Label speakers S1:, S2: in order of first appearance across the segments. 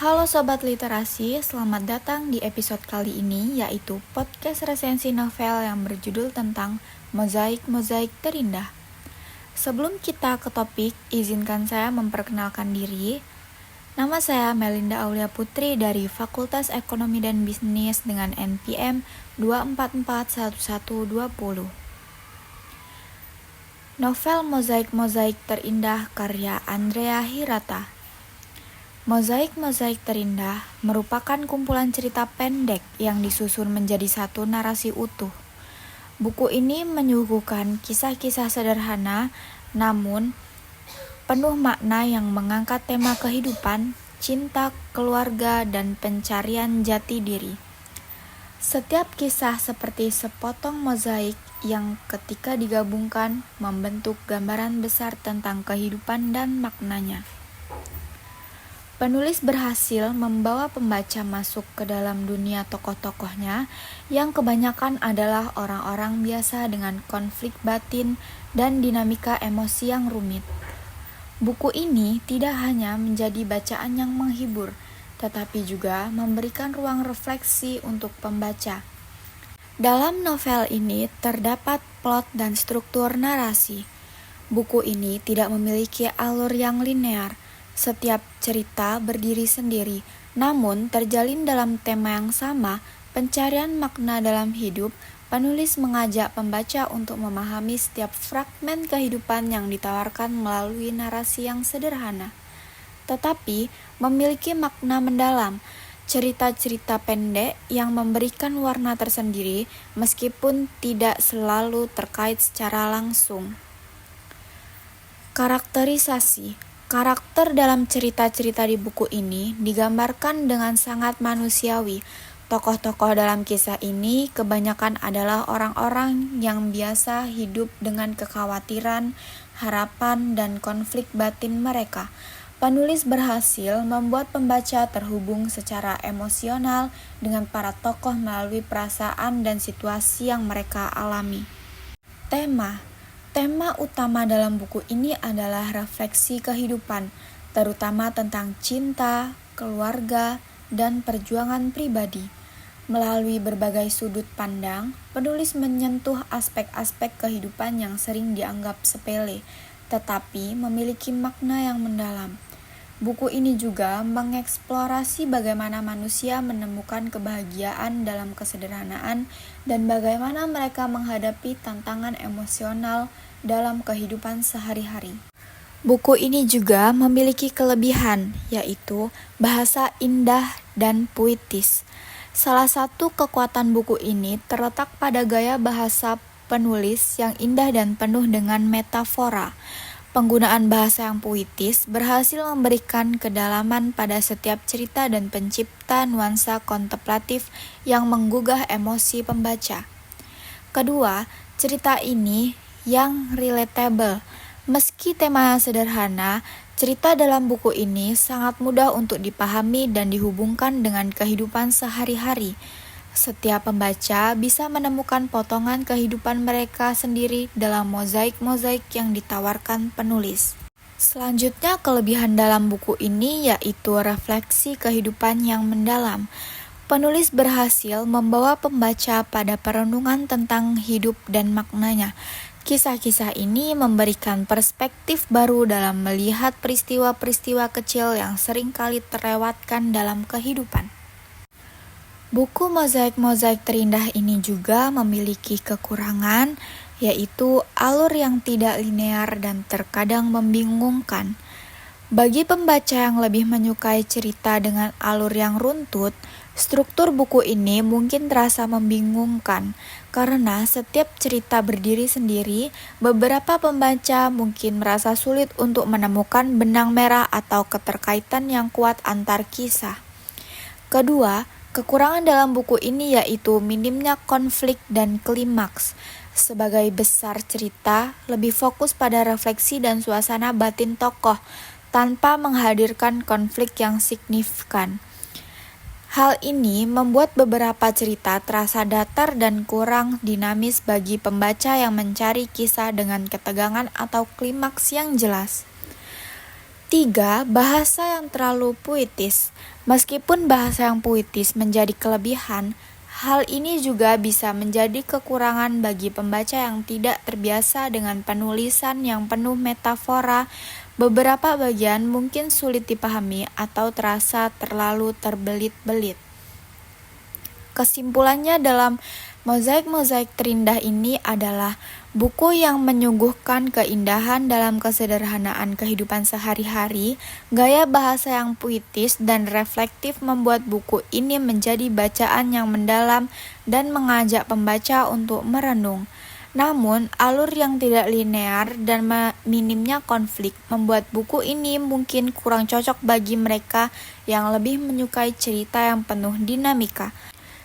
S1: Halo Sobat Literasi, selamat datang di episode kali ini, yaitu podcast resensi novel yang berjudul tentang Mozaik-Mozaik Terindah. Sebelum kita ke topik, izinkan saya memperkenalkan diri. Nama saya Melinda Aulia Putri dari Fakultas Ekonomi dan Bisnis dengan NPM 2441120. Novel Mozaik-Mozaik Terindah karya Andrea Hirata. Mozaik-Mozaik Terindah merupakan kumpulan cerita pendek yang disusun menjadi satu narasi utuh. Buku ini menyuguhkan kisah-kisah sederhana, namun penuh makna yang mengangkat tema kehidupan, cinta, keluarga, dan pencarian jati diri. Setiap kisah seperti sepotong mozaik yang ketika digabungkan membentuk gambaran besar tentang kehidupan dan maknanya. Penulis berhasil membawa pembaca masuk ke dalam dunia tokoh-tokohnya yang kebanyakan adalah orang-orang biasa dengan konflik batin dan dinamika emosi yang rumit. Buku ini tidak hanya menjadi bacaan yang menghibur, tetapi juga memberikan ruang refleksi untuk pembaca. Dalam novel ini terdapat plot dan struktur narasi. Buku ini tidak memiliki alur yang linear. Setiap cerita berdiri sendiri, namun terjalin dalam tema yang sama, pencarian makna dalam hidup. Penulis mengajak pembaca untuk memahami setiap fragmen kehidupan yang ditawarkan melalui narasi yang sederhana, tetapi memiliki makna mendalam. Cerita-cerita pendek yang memberikan warna tersendiri meskipun tidak selalu terkait secara langsung. Karakterisasi. Karakter dalam cerita-cerita di buku ini digambarkan dengan sangat manusiawi. Tokoh-tokoh dalam kisah ini kebanyakan adalah orang-orang yang biasa hidup dengan kekhawatiran, harapan, dan konflik batin mereka. Penulis berhasil membuat pembaca terhubung secara emosional dengan para tokoh melalui perasaan dan situasi yang mereka alami. Tema utama dalam buku ini adalah refleksi kehidupan, terutama tentang cinta, keluarga, dan perjuangan pribadi. Melalui berbagai sudut pandang, penulis menyentuh aspek-aspek kehidupan yang sering dianggap sepele, tetapi memiliki makna yang mendalam. Buku ini juga mengeksplorasi bagaimana manusia menemukan kebahagiaan dalam kesederhanaan dan bagaimana mereka menghadapi tantangan emosional dalam kehidupan sehari-hari. Buku ini juga memiliki kelebihan, yaitu bahasa indah dan puitis. Salah satu kekuatan buku ini terletak pada gaya bahasa penulis yang indah dan penuh dengan metafora. Penggunaan bahasa yang puitis berhasil memberikan kedalaman pada setiap cerita dan pencipta nuansa kontemplatif yang menggugah emosi pembaca. Kedua, cerita ini yang relatable. Meski tema sederhana, cerita dalam buku ini sangat mudah untuk dipahami dan dihubungkan dengan kehidupan sehari-hari. Setiap pembaca bisa menemukan potongan kehidupan mereka sendiri dalam mozaik-mozaik yang ditawarkan penulis. Selanjutnya, kelebihan dalam buku ini yaitu refleksi kehidupan yang mendalam. Penulis berhasil membawa pembaca pada perenungan tentang hidup dan maknanya. Kisah-kisah ini memberikan perspektif baru dalam melihat peristiwa-peristiwa kecil yang seringkali terlewatkan dalam kehidupan. Buku Mozaik-Mozaik Terindah ini juga memiliki kekurangan, yaitu alur yang tidak linear dan terkadang membingungkan. Bagi pembaca yang lebih menyukai cerita dengan alur yang runtut, struktur buku ini mungkin terasa membingungkan. Karena setiap cerita berdiri sendiri, beberapa pembaca mungkin merasa sulit untuk menemukan benang merah atau keterkaitan yang kuat antar kisah. Kedua, kekurangan dalam buku ini yaitu minimnya konflik dan klimaks. Sebagai besar cerita, lebih fokus pada refleksi dan suasana batin tokoh, tanpa menghadirkan konflik yang signifikan. Hal ini membuat beberapa cerita terasa datar dan kurang dinamis bagi pembaca yang mencari kisah dengan ketegangan atau klimaks yang jelas. 3. Bahasa yang terlalu puitis. Meskipun bahasa yang puitis menjadi kelebihan, hal ini juga bisa menjadi kekurangan bagi pembaca yang tidak terbiasa dengan penulisan yang penuh metafora. Beberapa bagian mungkin sulit dipahami atau terasa terlalu terbelit-belit. Kesimpulannya dalam Mozaik-Mozaik Terindah ini adalah buku yang menyuguhkan keindahan dalam kesederhanaan kehidupan sehari-hari. Gaya bahasa yang puitis dan reflektif membuat buku ini menjadi bacaan yang mendalam dan mengajak pembaca untuk merenung. Namun, alur yang tidak linear dan minimnya konflik membuat buku ini mungkin kurang cocok bagi mereka yang lebih menyukai cerita yang penuh dinamika.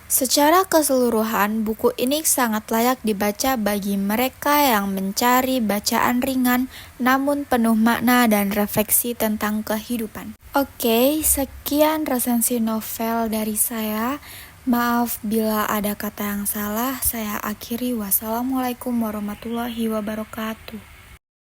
S1: Secara keseluruhan, buku ini sangat layak dibaca bagi mereka yang mencari bacaan ringan namun penuh makna dan refleksi tentang kehidupan. Oke, sekian resensi novel dari saya. Maaf bila ada kata yang salah, saya akhiri. Wassalamualaikum warahmatullahi wabarakatuh.